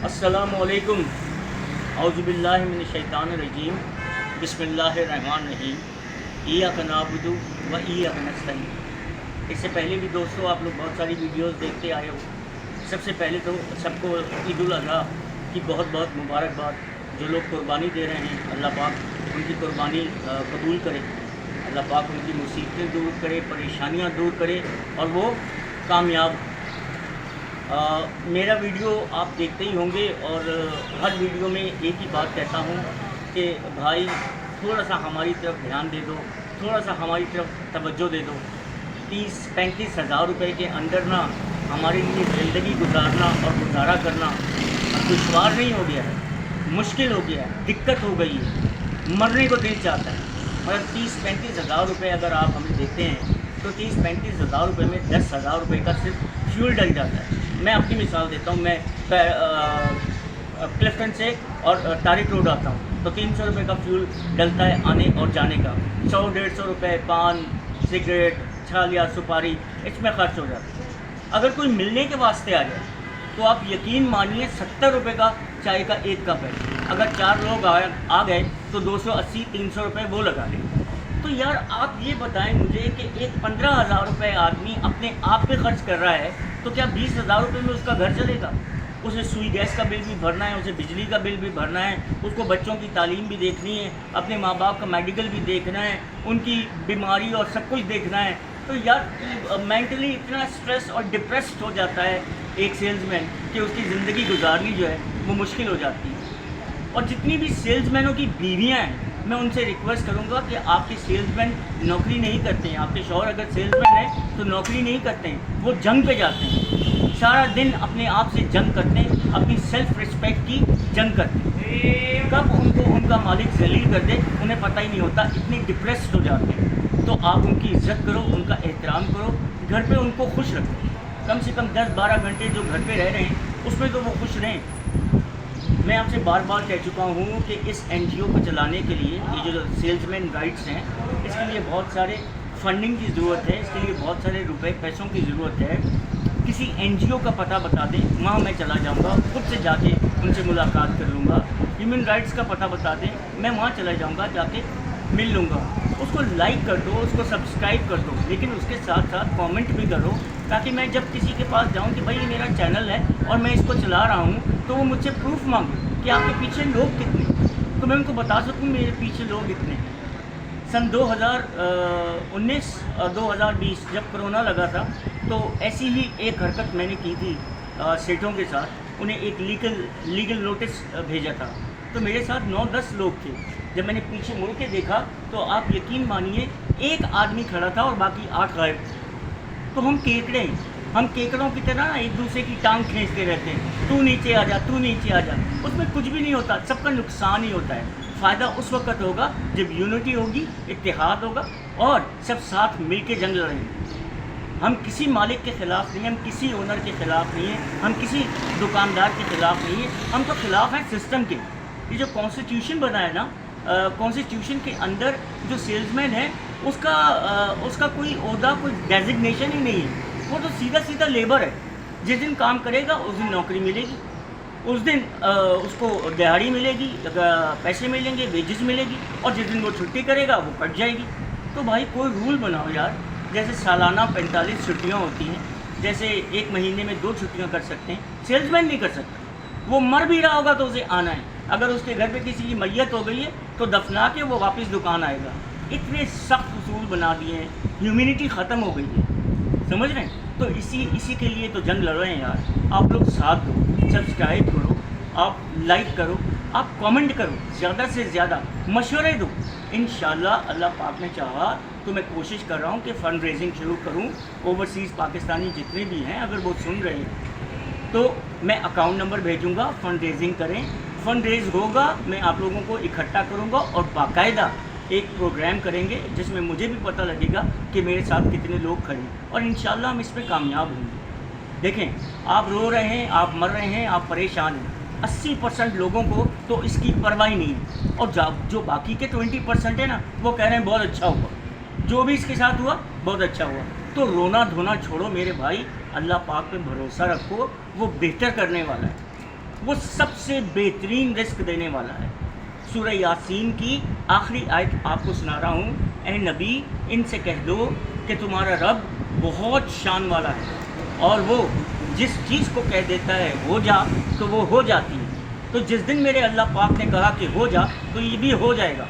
अस्सलामुअलैकुम औज़ुबिल्लाहि मिनश्शैतानिर्रजीम बिस्मिल्लाहिर्रहमानिर्रहीम इय्याका नअबुदु व इय्याका नस्तईन। इससे पहले भी दोस्तों आप लोग बहुत सारी वीडियोस देखते आए हो। सबसे पहले तो सबको ईद उल अज़हा की बहुत बहुत मुबारकबाद। जो लोग कुर्बानी दे रहे हैं अल्लाह पाक उनकी कुर्बानी कबूल करे, अल्लाह पाक उनकी मुसीबतें दूर करे, परेशानियां दूर करे और वो कामयाब। मेरा वीडियो आप देखते ही होंगे और हर वीडियो में एक ही बात कहता हूँ कि भाई थोड़ा सा हमारी तरफ ध्यान दे दो, थोड़ा सा हमारी तरफ तवज्जो दे दो। 30-35 हज़ार रुपये के अंदर ना हमारे लिए ज़िंदगी गुजारना और गुजारा करना दुश्वार नहीं हो गया है, मुश्किल हो गया है, दिक्कत हो गई है, मरने को दिल चाहता है। मगर 30-35 हज़ार रुपये अगर आप हमें देते हैं तो 30-35 हज़ार रुपये में 10 हज़ार रुपये का सिर्फ फ्यूल डल जाता है। मैं अपनी मिसाल देता हूँ। मैं क्लिफ्टन से और तारिक रोड आता हूँ तो 300 रुपये का फ्यूल डलता है आने और जाने का। 100-150 रुपये पान, सिगरेट, छालिया, सुपारी इसमें खर्च हो जाता है। अगर कोई मिलने के वास्ते आ जाए तो आप यकीन मानिए 70 रुपये का चाय का एक कप है। अगर 4 लोग आ गए तो 280-300 रुपये वो लगा लें। तो यार आप ये बताएं मुझे कि एक 15 हज़ार रुपये आदमी अपने आप पे खर्च कर रहा है तो क्या 20 हज़ार रुपये में उसका घर चलेगा? उसे सुई गैस का बिल भी भरना है, उसे बिजली का बिल भी भरना है, उसको बच्चों की तालीम भी देखनी है, अपने माँ बाप का मेडिकल भी देखना है, उनकी बीमारी और सब कुछ देखना है। तो यार मेंटली इतना स्ट्रेस और डिप्रेस्ड हो जाता है एक सेल्समैन कि उसकी ज़िंदगी गुजारनी जो है वो मुश्किल हो जाती है। और जितनी भी सेल्समैनों की बीवियाँ हैं मैं उनसे रिक्वेस्ट करूंगा कि आपके सेल्समैन नौकरी नहीं करते हैं। आपके शौहर अगर सेल्समैन है तो नौकरी नहीं करते हैं, वो जंग पे जाते हैं, सारा दिन अपने आप से जंग करते हैं, अपनी सेल्फ रिस्पेक्ट की जंग करते हैं। कब उनको उनका मालिक जलील कर दे उन्हें पता ही नहीं होता, इतनी डिप्रेस्ड हो जाते हैं। तो आप उनकी इज्जत करो, उनका एहतराम करो, घर पर उनको खुश रखो। कम से कम 10-12 घंटे जो घर पर रह रहे हैं उसमें तो वो खुश रहें। मैं आपसे बार बार कह चुका हूँ कि इस एनजीओ को चलाने के लिए ये जो सेल्समैन गाइड्स हैं इसके लिए बहुत सारे फंडिंग की ज़रूरत है, इसके लिए बहुत सारे रुपए पैसों की ज़रूरत है। किसी एनजीओ का पता बता दें, वहाँ मैं चला जाऊँगा, खुद से जाके उनसे मुलाकात कर लूँगा। ह्यूमन राइट्स का पता बता दें, मैं वहाँ चला जाऊँगा, जाके मिल लूँगा। उसको लाइक कर दो, उसको सब्सक्राइब कर दो, लेकिन उसके साथ साथ कमेंट भी करो ताकि मैं जब किसी के पास जाऊं कि भाई ये मेरा चैनल है और मैं इसको चला रहा हूं तो वो मुझसे प्रूफ मांगे कि आपके पीछे लोग कितने, तो मैं उनको बता सकूं मेरे पीछे लोग इतने। सन 2019 और 2020 जब कोरोना लगा था तो ऐसी ही एक हरकत मैंने की थी सेठों के साथ। उन्हें एक लीगल नोटिस भेजा था तो मेरे साथ 9-10 लोग थे। जब मैंने पीछे मुड़ के देखा तो आप यकीन मानिए एक आदमी खड़ा था और बाकी 8 गायब थे। तो हम केकड़ों की तरह एक दूसरे की टांग खींचते रहते हैं, तू नीचे आ जा, तू नीचे आ जा। उसमें कुछ भी नहीं होता, सबका नुकसान ही होता है। फ़ायदा उस वक्त होगा जब यूनिटी होगी, इत्तेहाद होगा और सब साथ मिल के जंग लड़ेंगे। हम किसी मालिक के ख़िलाफ़ नहीं हैं, हम किसी ओनर के ख़िलाफ़ नहीं हैं, हम किसी दुकानदार के ख़िलाफ़ नहीं हैं, हम तो ख़िलाफ़ हैं सिस्टम के। ये जो कॉन्स्टिट्यूशन बना है ना, कॉन्स्टिट्यूशन के अंदर जो सेल्समैन है उसका कोई ओहदा, कोई डेजिग्नेशन ही नहीं है। वो तो सीधा सीधा लेबर है। जिस दिन काम करेगा उस दिन नौकरी मिलेगी, उस दिन उसको दिहाड़ी मिलेगी, पैसे मिलेंगे, वेजेस मिलेगी, और जिस दिन वो छुट्टी करेगा वो कट जाएगी। तो भाई कोई रूल बनाओ यार। जैसे सालाना 45 छुट्टियाँ होती हैं, जैसे एक महीने में 2 छुट्टियाँ कर सकते हैं, सेल्समैन नहीं कर सकता। वो मर भी रहा होगा तो उसे आना है। अगर उसके घर पे किसी की मैयत हो गई है तो दफना के वो वापस दुकान आएगा। इतने सख्त उसूल बना दिए हैं, ह्यूमैनिटी ख़त्म हो गई है, समझ रहे हैं? तो इसी के लिए तो जंग लड़ रहे हैं यार। आप लोग साथ दो, सब्सक्राइब करो, आप लाइक करो, आप कमेंट करो, ज़्यादा से ज़्यादा मशवरे दो। इंशाल्लाह अल्लाह पाक ने चाहा तो मैं कोशिश कर रहा हूँ कि फ़ंड रेजिंग शुरू करूँ। ओवरसीज़ पाकिस्तानी जितने भी हैं अगर वो सुन रहे हैं तो मैं अकाउंट नंबर भेजूँगा, फ़ंड रेजिंग करें। फ़ंड रेज होगा, मैं आप लोगों को इकट्ठा करूँगा और बाकायदा एक प्रोग्राम करेंगे जिसमें मुझे भी पता लगेगा कि मेरे साथ कितने लोग खड़े हैं और इंशाल्लाह हम इस पर कामयाब होंगे। देखें, आप रो रहे हैं, आप मर रहे हैं, आप परेशान हैं। 80% लोगों को तो इसकी परवाह ही नहीं है और जो बाकी के 20% है ना, वो कह रहे हैं बहुत अच्छा हुआ, जो भी इसके साथ हुआ बहुत अच्छा हुआ। तो रोना धोना छोड़ो मेरे भाई, अल्लाह पाक पे भरोसा रखो, वो बेहतर करने वाला है। وہ سب سے بہترین رزق دینے والا ہے۔ سورہ یاسین کی آخری آیت آپ کو سنا رہا ہوں، اے نبی ان سے کہہ دو کہ تمہارا رب بہت شان والا ہے، اور وہ جس چیز کو کہہ دیتا ہے ہو جا تو وہ ہو جاتی ہے۔ تو جس دن میرے اللہ پاک نے کہا کہ ہو جا تو یہ بھی ہو جائے گا۔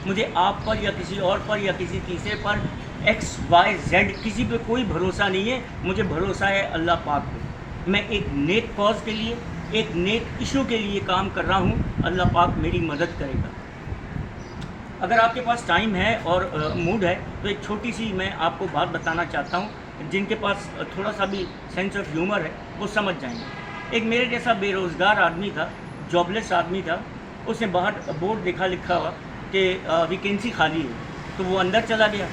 مجھے آپ پر یا کسی اور پر یا کسی تیسرے پر ایکس وائی زیڈ کسی پہ کوئی بھروسہ نہیں ہے، مجھے بھروسہ ہے اللہ پاک پہ۔ میں ایک نیک کاز کے لیے، ایک نیک ایشو کے لیے کام کر رہا ہوں، اللہ پاک میری مدد کرے گا۔ اگر آپ کے پاس ٹائم ہے اور موڈ ہے تو ایک چھوٹی سی میں آپ کو بات بتانا چاہتا ہوں، جن کے پاس تھوڑا سا بھی سینس آف ہیومر ہے وہ سمجھ جائیں گے۔ ایک میرے جیسا بے روزگار آدمی تھا، جاب لیس آدمی تھا، اس نے باہر بورڈ دیکھا لکھا ہوا کہ ویکینسی خالی ہے، تو وہ اندر چلا گیا۔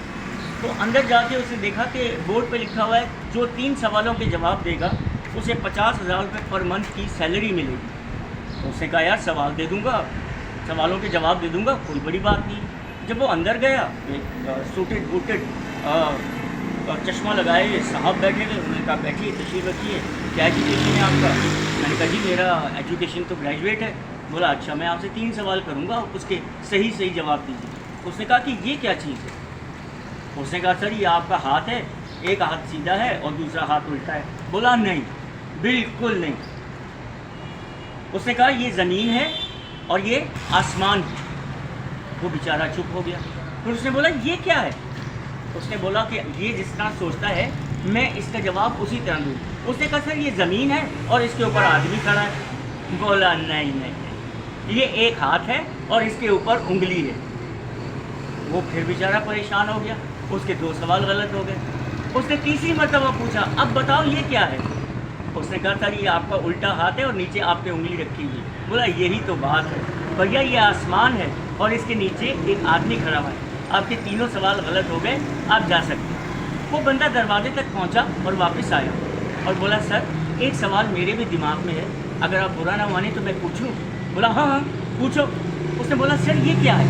تو اندر جا کے اس نے دیکھا کہ بورڈ پہ لکھا ہوا ہے جو 3 سوالوں کے جواب دے گا اسے 50,000 روپے پر منتھ کی سیلری ملے گی۔ تو اس نے کہا یار سوال دے دوں گا، سوالوں کے جواب دے دوں گا، کوئی بڑی بات نہیں۔ جب وہ اندر گیا، ایک سوٹڈ بوٹڈ اور چشمہ لگائے ہوئے صاحب بیٹھے تھے، انہوں نے کہا بیٹھیے تشریف رکھیے، کیا ایجوکیشن ہے آپ کا؟ میں نے کہا جی میرا ایجوکیشن تو گریجویٹ ہے۔ بولا اچھا میں آپ سے 3 سوال کروں گا، اس کے صحیح جواب دیجیے۔ اس نے کہا کہ یہ کیا چیز ہے؟ اس نے کہا سر یہ آپ کا ہاتھ ہے، ایک ہاتھ سیدھا ہے اور دوسرا ہاتھ الٹا ہے۔ بولا نہیں، بالکل نہیں۔ اس نے کہا یہ زمین ہے اور یہ آسمان ہے۔ وہ بیچارہ چپ ہو گیا۔ پھر اس نے بولا یہ کیا ہے؟ اس نے بولا کہ یہ جس طرح سوچتا ہے میں اس کا جواب اسی طرح دوں۔ اس نے کہا سر یہ زمین ہے اور اس کے اوپر آدمی کھڑا ہے۔ بولا نہیں، یہ ایک ہاتھ ہے اور اس کے اوپر انگلی ہے۔ وہ پھر بیچارہ پریشان ہو گیا، اس کے 2 سوال غلط ہو گئے۔ اس نے تیسری مرتبہ پوچھا اب بتاؤ یہ کیا ہے؟ اس نے کہا سر یہ آپ کا الٹا ہاتھ ہے اور نیچے آپ نے انگلی رکھی ہوئی۔ بولا یہی تو بات ہے بھیا، یہ آسمان ہے اور اس کے نیچے ایک آدمی کھڑا ہوا ہے۔ آپ کے 3 سوال غلط ہو گئے، آپ جا سکتے ہیں۔ وہ بندہ دروازے تک پہنچا اور واپس آیا اور بولا سر ایک سوال میرے بھی دماغ میں ہے، اگر آپ برا نہ مانیں تو میں پوچھوں؟ بولا ہاں پوچھو۔ اس نے بولا سر یہ کیا ہے؟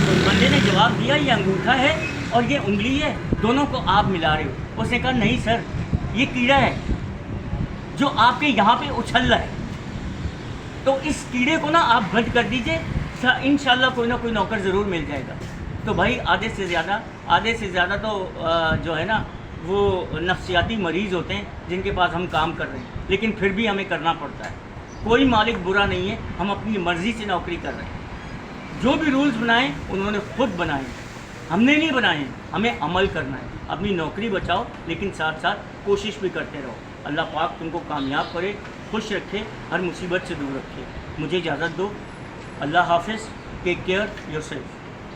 تو بندے نے جواب دیا یہ انگوٹھا ہے اور یہ انگلی ہے، دونوں کو آپ ملا رہے ہو۔ اس نے کہا نہیں سر یہ کیڑا ہے جو آپ کے یہاں پہ اچھل رہا ہے، تو اس کیڑے کو نا آپ بند کر دیجئے، انشاءاللہ کوئی نہ کوئی نوکر ضرور مل جائے گا۔ تو بھائی آدھے سے زیادہ تو جو ہے نا وہ نفسیاتی مریض ہوتے ہیں جن کے پاس ہم کام کر رہے ہیں، لیکن پھر بھی ہمیں کرنا پڑتا ہے۔ کوئی مالک برا نہیں ہے، ہم اپنی مرضی سے نوکری کر رہے ہیں۔ جو بھی رولز بنائے انہوں نے خود بنائے، ہم نے نہیں بنائے، ہمیں عمل کرنا ہے۔ اپنی نوکری بچاؤ لیکن ساتھ ساتھ کوشش بھی کرتے رہو۔ اللہ پاک تم کو کامیاب کرے، خوش رکھے، ہر مصیبت سے دور رکھے۔ مجھے اجازت دو، اللہ حافظ، ٹیک کیئر یور سیلف۔